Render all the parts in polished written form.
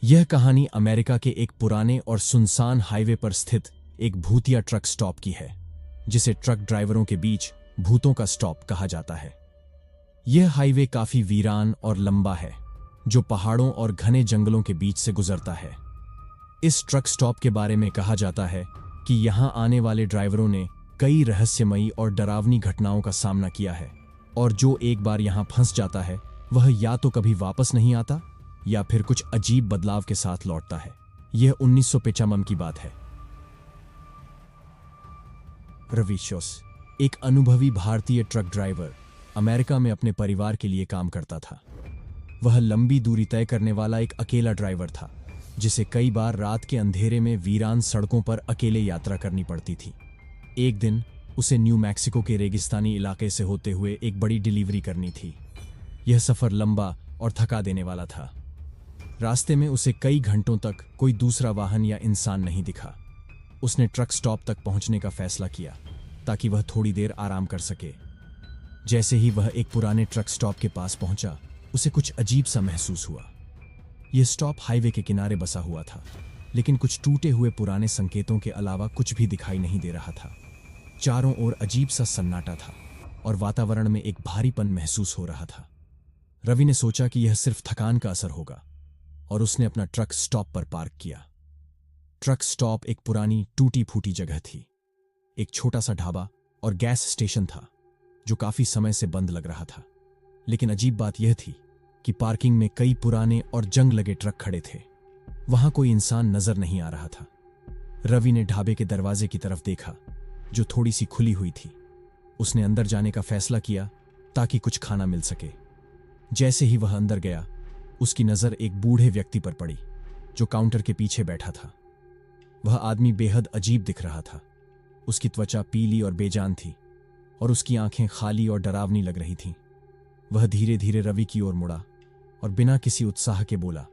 यह कहानी अमेरिका के एक पुराने और सुनसान हाईवे पर स्थित एक भूतिया ट्रक स्टॉप की है, जिसे ट्रक ड्राइवरों के बीच भूतों का स्टॉप कहा जाता है। यह हाईवे काफी वीरान और लंबा है, जो पहाड़ों और घने जंगलों के बीच से गुजरता है। इस ट्रक स्टॉप के बारे में कहा जाता है कि यहां आने वाले ड्राइवरों ने कई रहस्यमयी और डरावनी घटनाओं का सामना किया है, और जो एक बार यहां फंस जाता है वह या तो कभी वापस नहीं आता या फिर कुछ अजीब बदलाव के साथ लौटता है। यह 1995 की बात है। रवि शोस, एक अनुभवी भारतीय ट्रक ड्राइवर, अमेरिका में अपने परिवार के लिए काम करता था। वह लंबी दूरी तय करने वाला एक अकेला ड्राइवर था, जिसे कई बार रात के अंधेरे में वीरान सड़कों पर अकेले यात्रा करनी पड़ती थी। एक दिन उसे न्यू मैक्सिको के रेगिस्तानी इलाके से होते हुए एक बड़ी डिलीवरी करनी थी। यह सफर लंबा और थका देने वाला था। रास्ते में उसे कई घंटों तक कोई दूसरा वाहन या इंसान नहीं दिखा। उसने ट्रक स्टॉप तक पहुंचने का फैसला किया ताकि वह थोड़ी देर आराम कर सके। जैसे ही वह एक पुराने ट्रक स्टॉप के पास पहुंचा, उसे कुछ अजीब सा महसूस हुआ। यह स्टॉप हाईवे के किनारे बसा हुआ था, लेकिन कुछ टूटे हुए पुराने संकेतों के अलावा कुछ भी दिखाई नहीं दे रहा था। चारों ओर अजीब सा सन्नाटा था और वातावरण में एक भारीपन महसूस हो रहा था। रवि ने सोचा कि यह सिर्फ थकान का असर होगा, और उसने अपना ट्रक स्टॉप पर पार्क किया। ट्रक स्टॉप एक पुरानी टूटी फूटी जगह थी। एक छोटा सा ढाबा और गैस स्टेशन था, जो काफी समय से बंद लग रहा था। लेकिन अजीब बात यह थी कि पार्किंग में कई पुराने और जंग लगे ट्रक खड़े थे। वहां कोई इंसान नजर नहीं आ रहा था। रवि ने ढाबे के दरवाजे की तरफ देखा, जो थोड़ी सी खुली हुई थी। उसने अंदर जाने का फैसला किया ताकि कुछ खाना मिल सके। जैसे ही वह अंदर गया, उसकी नजर एक बूढ़े व्यक्ति पर पड़ी, जो काउंटर के पीछे बैठा था। वह आदमी बेहद अजीब दिख रहा था। उसकी त्वचा पीली और बेजान थी, और उसकी आंखें खाली और डरावनी लग रही थीं। वह धीरे धीरे रवि की ओर मुड़ा और बिना किसी उत्साह के बोला,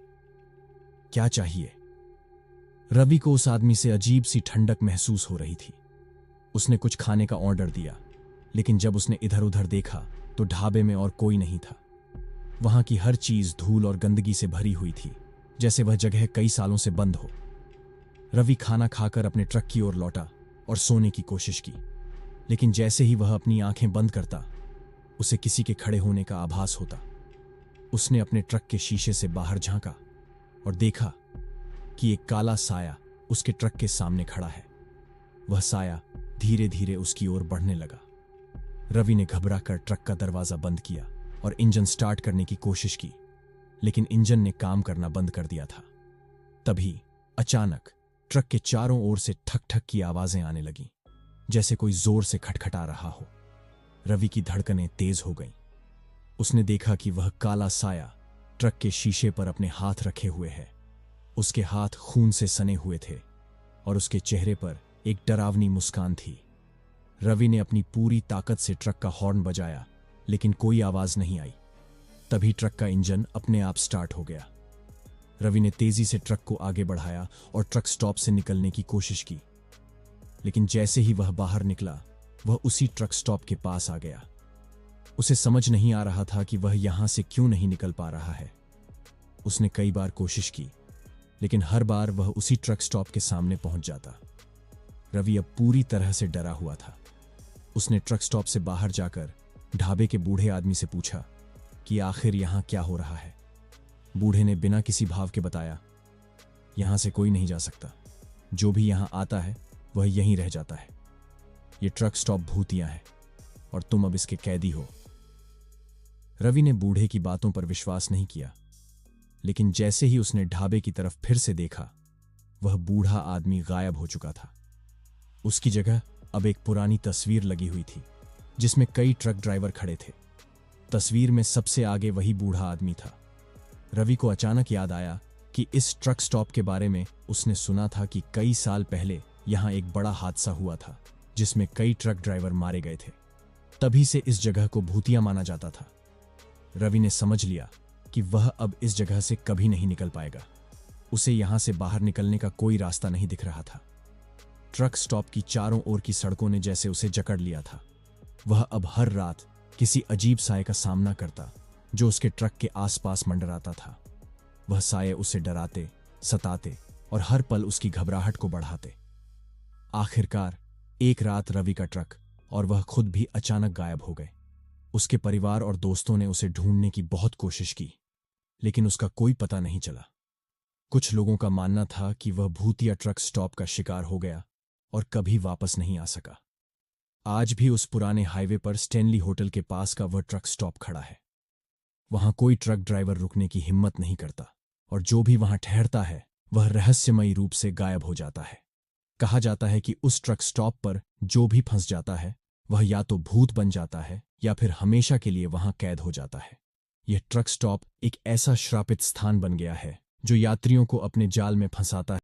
क्या चाहिए? रवि को उस आदमी से अजीब सी ठंडक महसूस हो रही थी। उसने कुछ खाने का ऑर्डर दिया, लेकिन जब उसने इधर उधर देखा तो ढाबे में और कोई नहीं था। वहां की हर चीज धूल और गंदगी से भरी हुई थी, जैसे वह जगह कई सालों से बंद हो। रवि खाना खाकर अपने ट्रक की ओर लौटा और सोने की कोशिश की, लेकिन जैसे ही वह अपनी आंखें बंद करता, उसे किसी के खड़े होने का आभास होता। उसने अपने ट्रक के शीशे से बाहर झांका और देखा कि एक काला साया उसके ट्रक के सामने खड़ा है। वह साया धीरे धीरे उसकी ओर बढ़ने लगा। रवि ने घबराकर ट्रक का दरवाजा बंद किया और इंजन स्टार्ट करने की कोशिश की, लेकिन इंजन ने काम करना बंद कर दिया था। तभी अचानक ट्रक के चारों ओर से ठक ठक की आवाजें आने लगीं, जैसे कोई जोर से खटखटा रहा हो। रवि की धड़कनें तेज हो गईं। उसने देखा कि वह काला साया ट्रक के शीशे पर अपने हाथ रखे हुए है। उसके हाथ खून से सने हुए थे और उसके चेहरे पर एक डरावनी मुस्कान थी। रवि ने अपनी पूरी ताकत से ट्रक का हॉर्न बजाया, लेकिन कोई आवाज नहीं आई। तभी ट्रक का इंजन अपने आप स्टार्ट हो गया। रवि ने तेजी से ट्रक को आगे बढ़ाया और ट्रक स्टॉप से निकलने की कोशिश की, लेकिन जैसे ही वह बाहर निकला, वह उसी ट्रक स्टॉप के पास आ गया। उसे समझ नहीं आ रहा था कि वह यहां से क्यों नहीं निकल पा रहा है। उसने कई बार कोशिश की, लेकिन हर बार वह उसी ट्रक स्टॉप के सामने पहुंच जाता। रवि अब पूरी तरह से डरा हुआ था। उसने ट्रक स्टॉप से बाहर जाकर ढाबे के बूढ़े आदमी से पूछा कि आखिर यहां क्या हो रहा है। बूढ़े ने बिना किसी भाव के बताया, यहां से कोई नहीं जा सकता। जो भी यहां आता है वह यहीं रह जाता है। यह ट्रक स्टॉप भूतिया है और तुम अब इसके कैदी हो। रवि ने बूढ़े की बातों पर विश्वास नहीं किया, लेकिन जैसे ही उसने ढाबे की तरफ फिर से देखा, वह बूढ़ा आदमी गायब हो चुका था। उसकी जगह अब एक पुरानी तस्वीर लगी हुई थी, जिसमें कई ट्रक ड्राइवर खड़े थे। तस्वीर में सबसे आगे वही बूढ़ा आदमी था। रवि को अचानक याद आया कि इस ट्रक स्टॉप के बारे में उसने सुना था कि कई साल पहले यहां एक बड़ा हादसा हुआ था, जिसमें कई ट्रक ड्राइवर मारे गए थे। तभी से इस जगह को भूतिया माना जाता था। रवि ने समझ लिया कि वह अब इस जगह से कभी नहीं निकल पाएगा। उसे यहां से बाहर निकलने का कोई रास्ता नहीं दिख रहा था। ट्रक स्टॉप की चारों ओर की सड़कों ने जैसे उसे जकड़ लिया था। वह अब हर रात किसी अजीब साए का सामना करता, जो उसके ट्रक के आसपास मंडराता था। वह साए उसे डराते सताते और हर पल उसकी घबराहट को बढ़ाते। आखिरकार एक रात रवि का ट्रक और वह खुद भी अचानक गायब हो गए। उसके परिवार और दोस्तों ने उसे ढूंढने की बहुत कोशिश की, लेकिन उसका कोई पता नहीं चला। कुछ लोगों का मानना था कि वह भूतिया ट्रक स्टॉप का शिकार हो गया और कभी वापस नहीं आ सका। आज भी उस पुराने हाईवे पर स्टैनली होटल के पास का वह ट्रक स्टॉप खड़ा है। वहां कोई ट्रक ड्राइवर रुकने की हिम्मत नहीं करता, और जो भी वहां ठहरता है वह रहस्यमयी रूप से गायब हो जाता है। कहा जाता है कि उस ट्रक स्टॉप पर जो भी फंस जाता है वह या तो भूत बन जाता है या फिर हमेशा के लिए वहां कैद हो जाता है। यह ट्रक स्टॉप एक ऐसा श्रापित स्थान बन गया है जो यात्रियों को अपने जाल में फंसाता है।